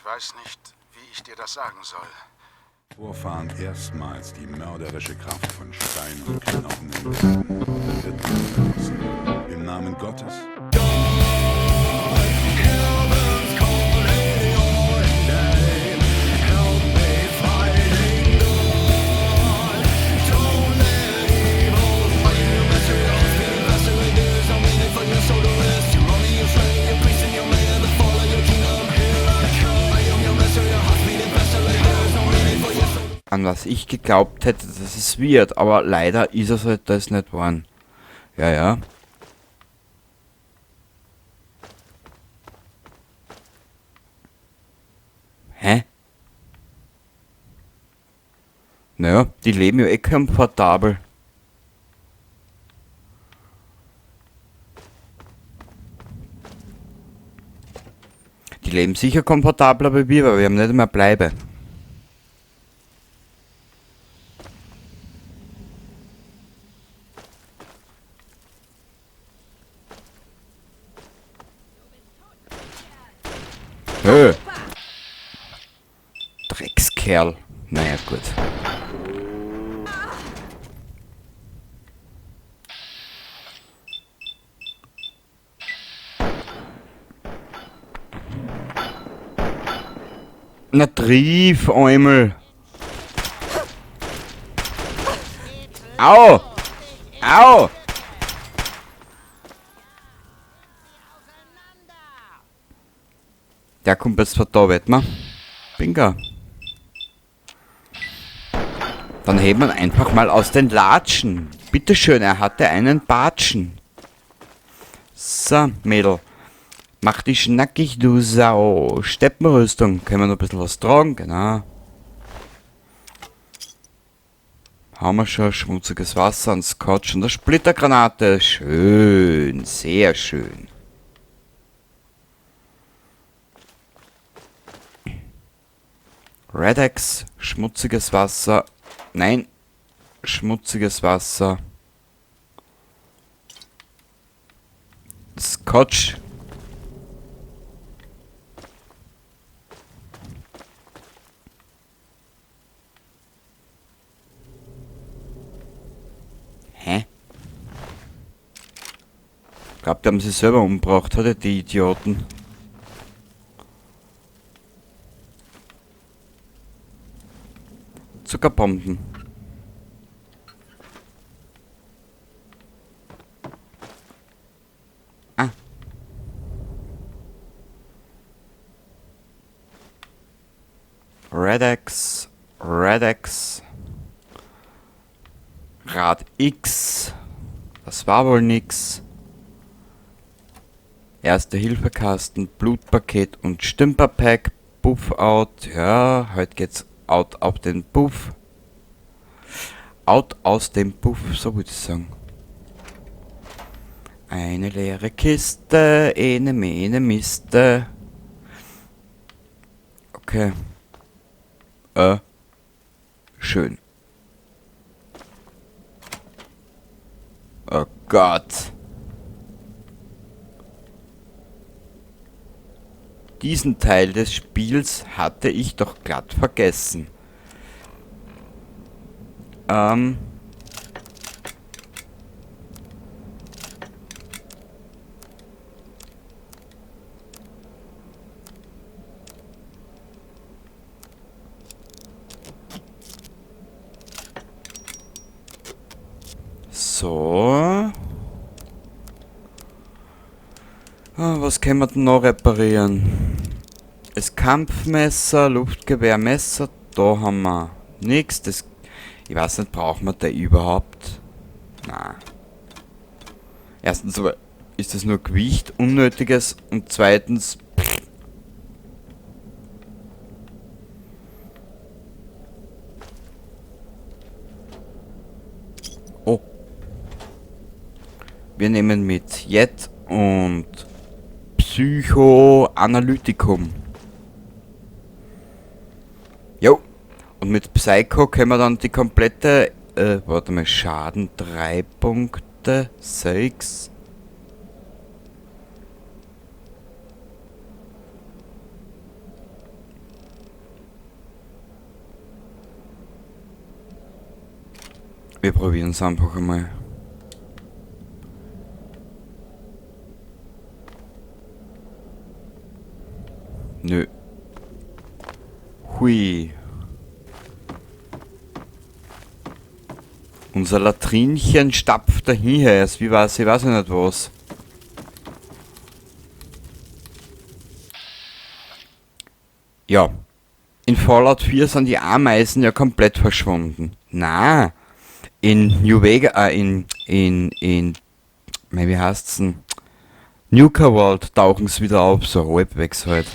weiß nicht, wie ich dir das sagen soll. Vorfahren erstmals die mörderische Kraft von Stein und Knochen in Wissen wird losgelassen. Im Namen Gottes. An was ich geglaubt hätte, dass es wird, aber leider ist es halt das nicht geworden. Ja, ja. Hä? Naja, die leben ja eh komfortabel. Die leben sicher komfortabler wie wir, aber wir haben nicht mehr Bleibe. Hö! Dreckskerl. Naja, gut. Na trief einmal. Au! Au! Der kommt jetzt von da, wett man. Bingo. Dann hebt man einfach mal aus den Latschen. Bitteschön, er hatte einen Batschen. So, Mädel. Mach dich nackig, du Sau. Steppenrüstung. Können wir noch ein bisschen was tragen? Genau. Haben wir schon schmutziges Wasser, einen Scotch und eine Splittergranate. Schön, sehr schön. Redex, schmutziges Wasser. Nein, schmutziges Wasser. Scotch. Hä? Ich glaube, die haben sich selber umgebracht, oder die Idioten? Zuckerbomben. Ah. Redex. Redex. Rad X. Das war wohl nix. Erste-Hilfe-Kasten, Blutpaket und Stümperpack. Buff-out. Ja, heute geht's out auf den Buff. Out aus dem Buff, so würde ich sagen. Eine leere Kiste, ene mene Miste. Okay. Schön. Oh Gott. Diesen Teil des Spiels hatte ich doch glatt vergessen. So. Was können wir denn noch reparieren? Das Kampfmesser, Luftgewehrmesser, da haben wir nichts. Das, ich weiß nicht, brauchen wir da überhaupt? Nein. Erstens aber ist das nur Gewicht, Unnötiges, und zweitens... Oh. Wir nehmen mit Jet und Psychoanalytikum. Jo. Und mit Psycho können wir dann die komplette, warte mal, Schaden 3 Punkte, 6. Wir probieren es einfach einmal. Nö. Hui. Unser Latrinchen stapft dahin, wie weiß ich nicht was. Ja. In Fallout 4 sind die Ameisen ja komplett verschwunden. Na, in New Vegas, wie heißt's denn? Nuka World tauchen sie wieder auf, so halbwegs halt.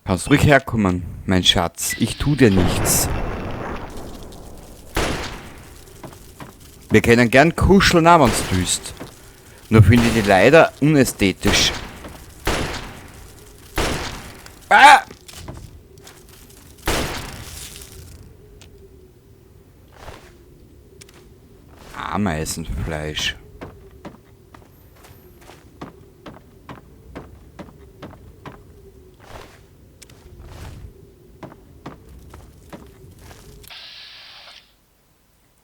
Kannst ruhig herkommen, mein Schatz. Ich tu dir nichts. Wir können gern kuscheln, auch wenn's düst. Nur finde ich die leider unästhetisch. Ah! Ameisenfleisch.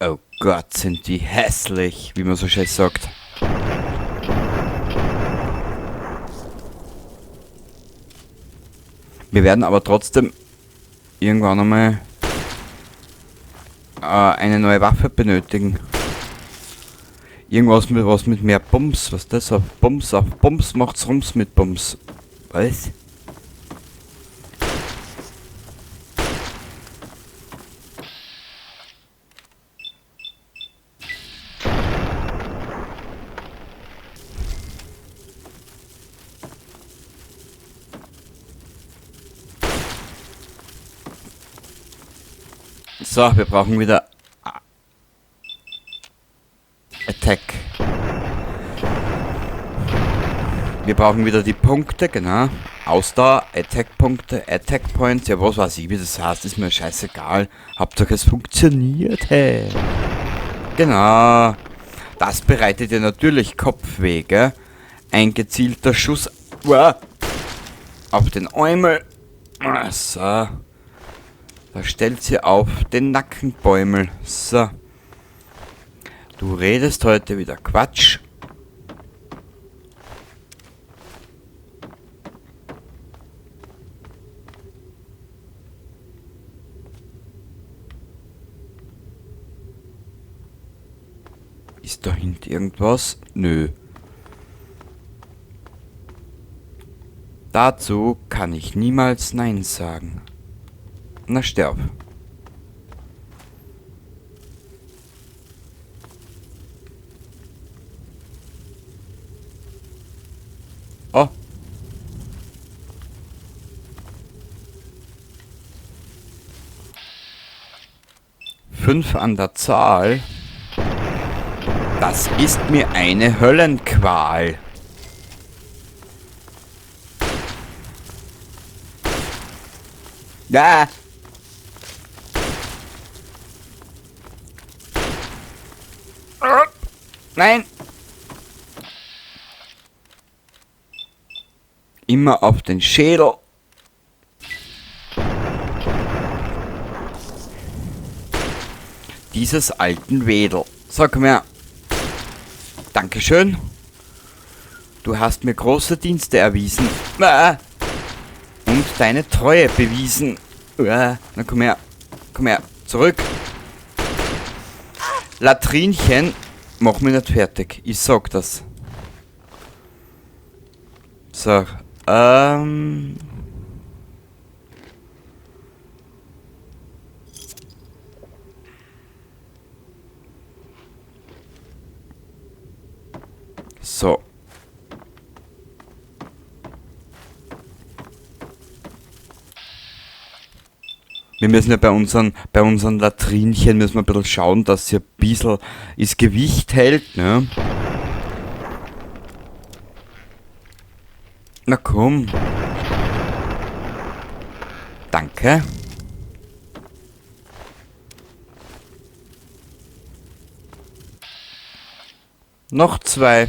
Oh Gott, sind die hässlich, wie man so schön sagt. Wir werden aber trotzdem irgendwann einmal eine neue Waffe benötigen. Irgendwas mit was mit mehr Bums, was das auf Bums macht's Rums mit Bums. Was? So, wir brauchen wieder Attack. Wir brauchen wieder die Punkte, genau. Ausdauer, Attack-Punkte, Attack-Points, ja was weiß ich, wie das heißt, ist mir scheißegal. Hauptsache es funktioniert, hey. Genau. Das bereitet ja natürlich Kopfweh, gell? Ein gezielter Schuss auf den Eumel. So. Da stellt sie auf den Nackenbäumel. So. Du redest heute wieder Quatsch. Ist da hinten irgendwas? Nö. Dazu kann ich niemals Nein sagen. Na, sterb. Oh. Fünf an der Zahl. Das ist mir eine Höllenqual. Ja. Nein! Immer auf den Schädel. Dieses alten Wedel. So, komm her. Dankeschön. Du hast mir große Dienste erwiesen. Und deine Treue bewiesen. Na, komm her. Komm her. Zurück. Latrinchen. Mach mich nicht fertig. Ich sag das. So. So. Wir müssen ja bei unseren Latrinchen müssen wir ein bisschen schauen, dass sie ein bisschen das Gewicht hält, ne? Na komm. Danke. Noch zwei.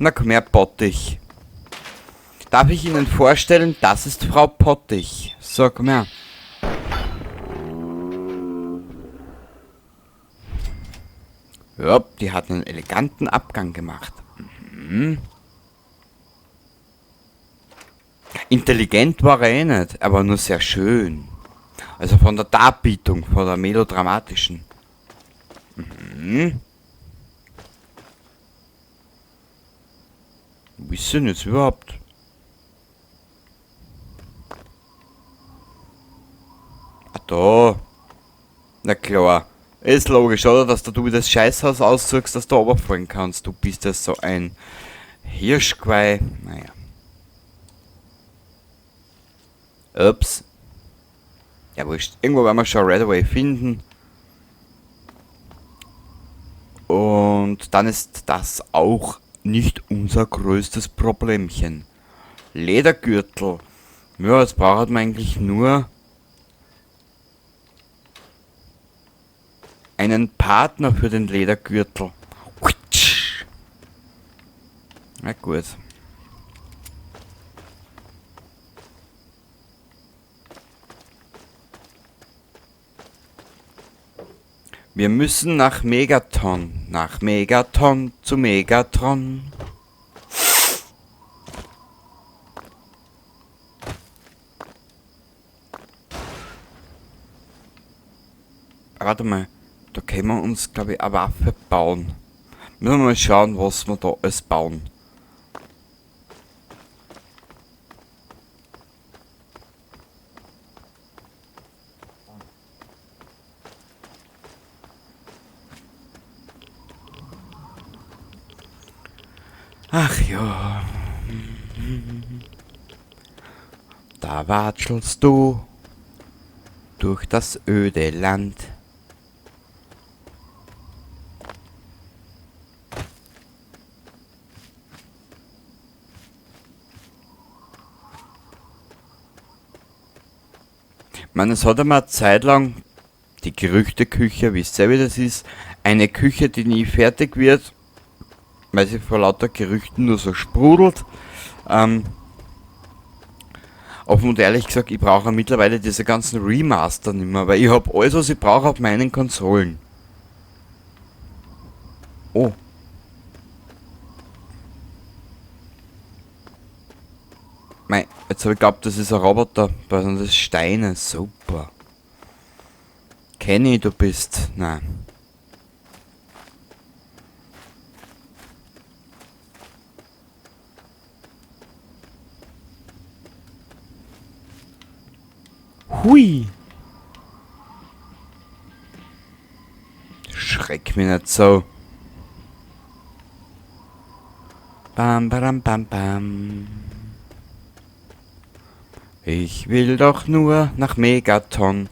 Na komm her, Pottich. Darf ich Ihnen vorstellen, das ist Frau Pottich. So, komm her. Ja, die hat einen eleganten Abgang gemacht. Mhm. Intelligent war er eh nicht, aber nur sehr schön. Also von der Darbietung, von der melodramatischen. Mhm. Wo ist sie denn jetzt überhaupt? Ah, da. Na klar. Ist logisch, oder? Dass du das Scheißhaus aussuchst, dass du runterfallen kannst. Du bist ja so ein Hirschgeweih. Naja. Ups. Ja, wurscht. Irgendwo werden wir schon Redaway finden. Und dann ist das auch nicht unser größtes Problemchen. Ledergürtel. Ja, jetzt braucht man eigentlich nur einen Partner für den Ledergürtel. Na gut. Wir müssen nach Megaton. Nach Megaton zu Megatron. Warte mal. Da können wir uns, glaube ich, eine Waffe bauen. Müssen wir mal schauen, was wir da alles bauen. Ach ja. Da watschelst du durch das öde Land. Ich meine, es hat einmal eine Zeit lang die Gerüchteküche, wisst ihr, wie das ist, eine Küche, die nie fertig wird, weil sie vor lauter Gerüchten nur so sprudelt. Offen und ehrlich gesagt, ich brauche mittlerweile diese ganzen Remaster nicht mehr, weil ich habe alles, was ich brauche auf meinen Konsolen. Oh. Mei, jetzt habe ich geglaubt, das ist ein Roboter, weil sind das Steine, super. Kenny, du bist, nein. Hui! Schreck mich nicht so. Bam, bam, bam, bam. Ich will doch nur nach Megaton.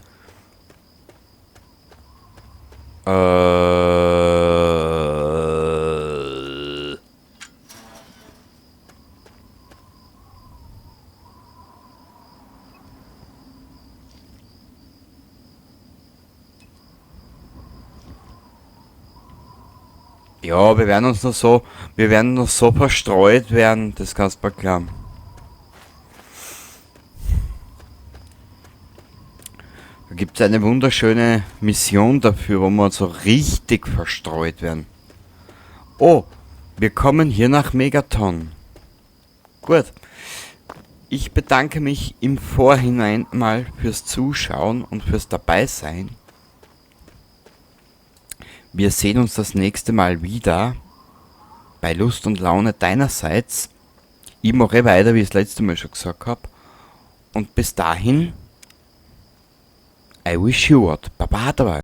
Ja, wir werden noch so verstreut werden, das kannst du mal glauben. Da gibt es eine wunderschöne Mission dafür, wo wir so richtig verstreut werden. Oh, wir kommen hier nach Megaton. Gut. Ich bedanke mich im Vorhinein mal fürs Zuschauen und fürs Dabeisein. Wir sehen uns das nächste Mal wieder bei Lust und Laune deinerseits. Ich mache weiter, wie ich das letzte Mal schon gesagt habe. Und bis dahin, I wish you what. Baba dabei.